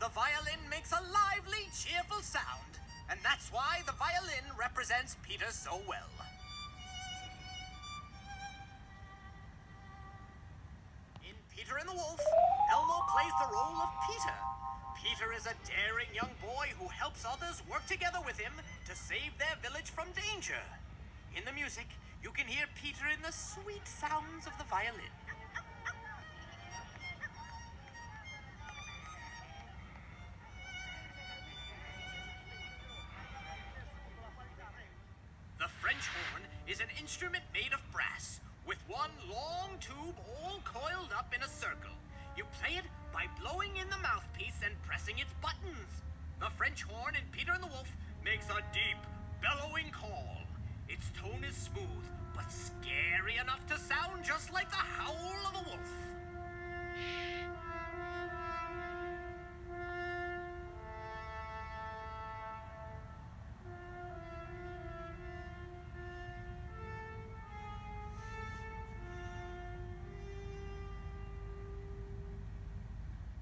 The violin makes a lively, cheerful sound, and that's why the violin represents Peter so well. In Peter and the Wolf, Elmo plays the role of Peter. Peter is a daring young boy who helps others work together with him to save their village from danger. In the music, you can hear Peter in the sweet sounds of the violin. The French horn is an instrument made of brass, with one long tube all coiled up in a circle. You play it by blowing in the mouthpiece and pressing its buttons. The French horn in Peter and the Wolf makes a deep, bellowing call. Its tone is smooth, but scary enough to sound just like the howl of a wolf.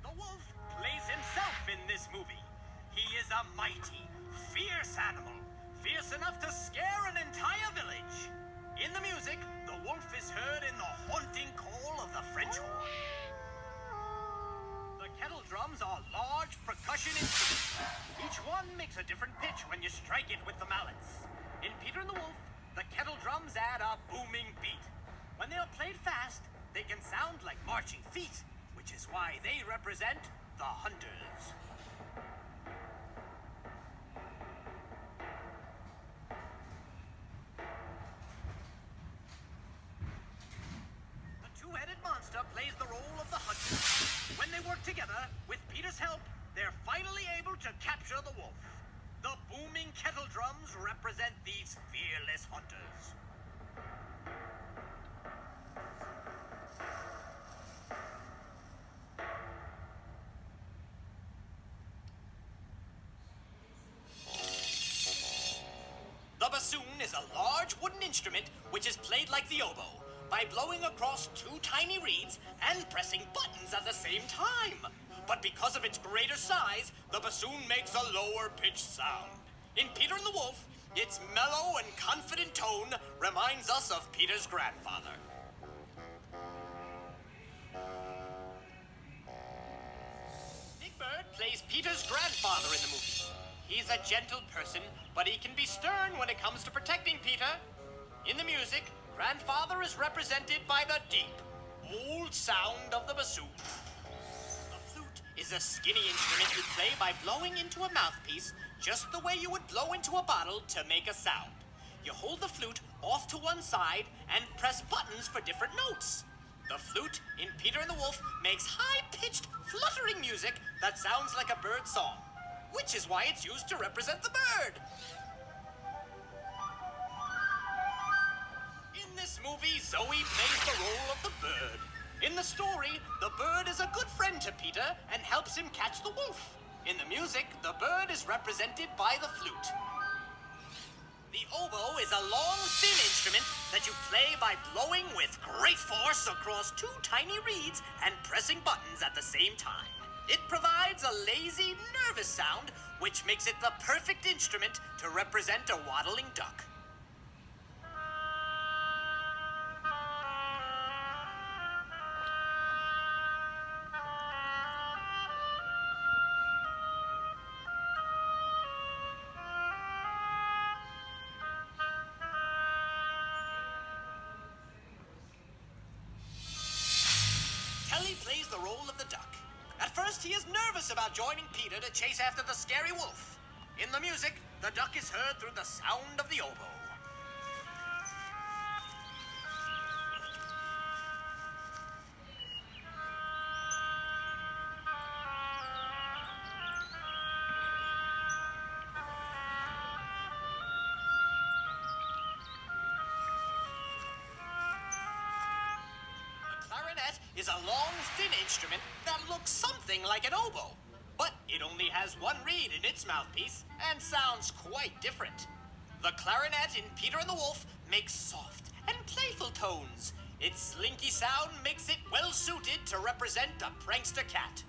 The wolf plays himself in this movie. He is a mighty, fierce animal, fierce enough to scare an entire village. In the music, the wolf is heard in the haunting call of the French horn. The kettle drums are large percussion instruments. Each one makes a different pitch when you strike it with the mallets. In Peter and the Wolf, the kettle drums add a booming beat. When they are played fast, they can sound like marching feet, which is why they represent the hunters. The two-headed monster plays the role of the hunter. When they work together, with Peter's help, they're finally able to capture the wolf. The booming kettle drums represent these fearless hunters. The bassoon is a large wooden instrument which is played like the oboe, by blowing across two tiny reeds and pressing buttons at the same time. But because of its greater size, the bassoon makes a lower pitched sound. In Peter and the Wolf, its mellow and confident tone reminds us of Peter's grandfather. Big Bird plays Peter's grandfather in the movie. He's a gentle person, but he can be stern when it comes to protecting Peter. In the music, grandfather is represented by the deep, old sound of the bassoon. The flute is a skinny instrument you play by blowing into a mouthpiece just the way you would blow into a bottle to make a sound. You hold the flute off to one side and press buttons for different notes. The flute in Peter and the Wolf makes high-pitched, fluttering music that sounds like a bird song, which is why it's used to represent the bird. In this movie, Zoe plays the role of the bird. In the story, the bird is a good friend to Peter and helps him catch the wolf. In the music, the bird is represented by the flute. The oboe is a long, thin instrument that you play by blowing with great force across two tiny reeds and pressing buttons at the same time. It provides a lazy, nervous sound, which makes it the perfect instrument to represent a waddling duck. Telly plays the role of the duck. At first, he is nervous about joining Peter to chase after the scary wolf. In the music, the duck is heard through the sound of the oboe. Is a long, thin instrument that looks something like an oboe, but it only has one reed in its mouthpiece and sounds quite different. The clarinet in Peter and the Wolf makes soft and playful tones. Its slinky sound makes it well suited to represent a prankster cat.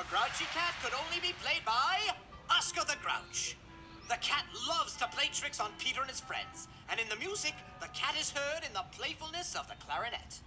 a grouchy cat could only be played by Oscar the Grouch. The cat loves to play tricks on Peter and his friends, and in the music, the cat is heard in the playfulness of the clarinet.